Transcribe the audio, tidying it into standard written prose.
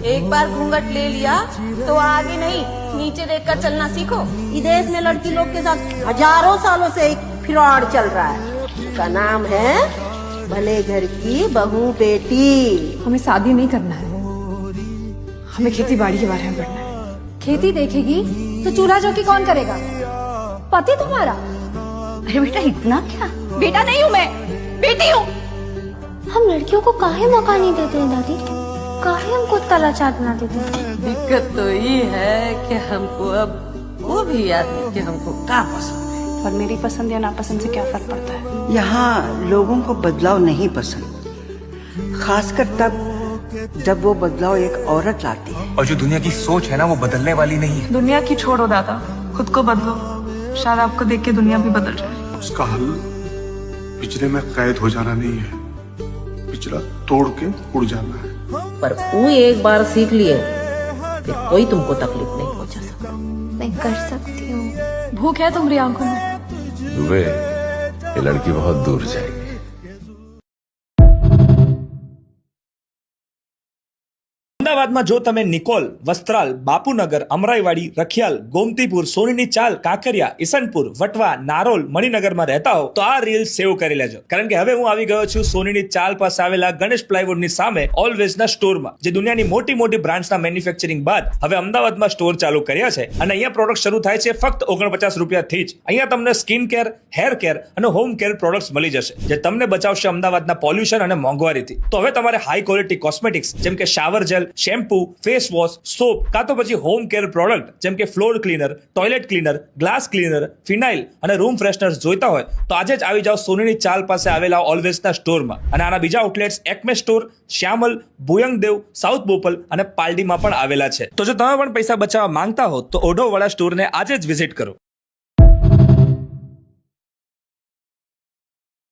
एक बार घूंघट ले लिया तो आगे नहीं नीचे देखकर चलना सीखो। विदेश में लड़की लोग के साथ हजारों सालों से एक फ्रॉड चल रहा है। उसका नाम है भले घर की बहू बेटी। हमें शादी नहीं करना है, हमें खेती बाड़ी के बारे में पढ़ना है। खेती देखेगी तो चूल्हा चौकी कौन करेगा? पति तुम्हारा। अरे बेटा इतना क्या? बेटा नहीं हूँ मैं, बेटी हूँ। हम लड़कियों को काहे मौका नहीं देते हैं दादी? काहे हमको तलाचार बना देते हैं? दिक्कत तो ये है कि हमको अब वो भी याद नहीं कि हमको क्या पसंद है। और मेरी पसंद या नापसंद से क्या फर्क पड़ता है? यहाँ लोगों को बदलाव नहीं पसंद, खासकर तब जब वो बदलाव एक औरत लाती है। और जो दुनिया की सोच है ना वो बदलने वाली नहीं है। दुनिया की छोड़ो दादा, खुद को बदलो। शायद आपको देख के दुनिया भी बदल जाए। उसका हल पिंजरे में कैद हो जाना नहीं है, पिंजरा तोड़ के उड़ जाना है। पर वो एक बार सीख लिए फिर कोई तुमको तकलीफ नहीं पहुंचा सकता। मैं कर सकती हूँ। भूख है तुम्हारी आंखों में? दुबे, ये लड़की बहुत दूर जाएगी। અમદાવાદમાં જો તમે નિકોલ, વસ્ત્રાલ, બાપુનગર, અમરાઈવાડી, રખિયાલ, ગોમતીપુર, સોનીની ચાલ, કાંકરિયા, ઈસનપુર, વટવા, નારોલ, મણિનગરમાં રહેતા હો તો આ રીલ સેવ કરી લેજો, કારણ કે હવે હું આવી ગયો છું સોનીની ચાલ પાસે આવેલા ગણેશ પ્લાયવુડની સામે ઓલવેઝના સ્ટોરમાં, જે દુનિયાની મોટી મોટી બ્રાન્ડ્સના મેન્યુફેક્ચરિંગ બાદ હવે અમદાવાદમાં સ્ટોર ચાલુ કર્યા છે અને અહીંયા પ્રોડક્ટ શરૂ થાય છે ફક્ત 49 રૂપિયાથી જ। અહીંયા તમને સ્કિન કેર, હેર કેર અને હોમ કેર પ્રોડક્ટ્સ મળી જશે, જે તમને બચાવશે અમદાવાદના પોલ્યુશન અને મોંઘવારીથી। તો હવે તમારે હાઈ ક્વોલિટી કોસ્મેટિક્સ જેમ કે shower gel, shampoo, face wash, soap કાં તો પછી હોમ કેર પ્રોડક્ટ જેમ કે floor cleaner, toilet cleaner, glass cleaner, phenyl અને રૂમ ફ્રેશનર્સ જોઈતા હોય તો આજે જ આવી જાઓ સોનીની ચાલ પાસે આવેલા ઓલવેઝના સ્ટોરમાં। અને આના બીજા આઉટલેટ્સ એકમે સ્ટોર, શ્યામલ, ભુયંગદેવ, સાઉથ બોપલ અને પાલડીમાં પણ આવેલા છે। તો જો તમે પણ પૈસા બચાવવા માંગતા હો તો ઓઢોવાળા સ્ટોરને આજે જ વિઝિટ કરો।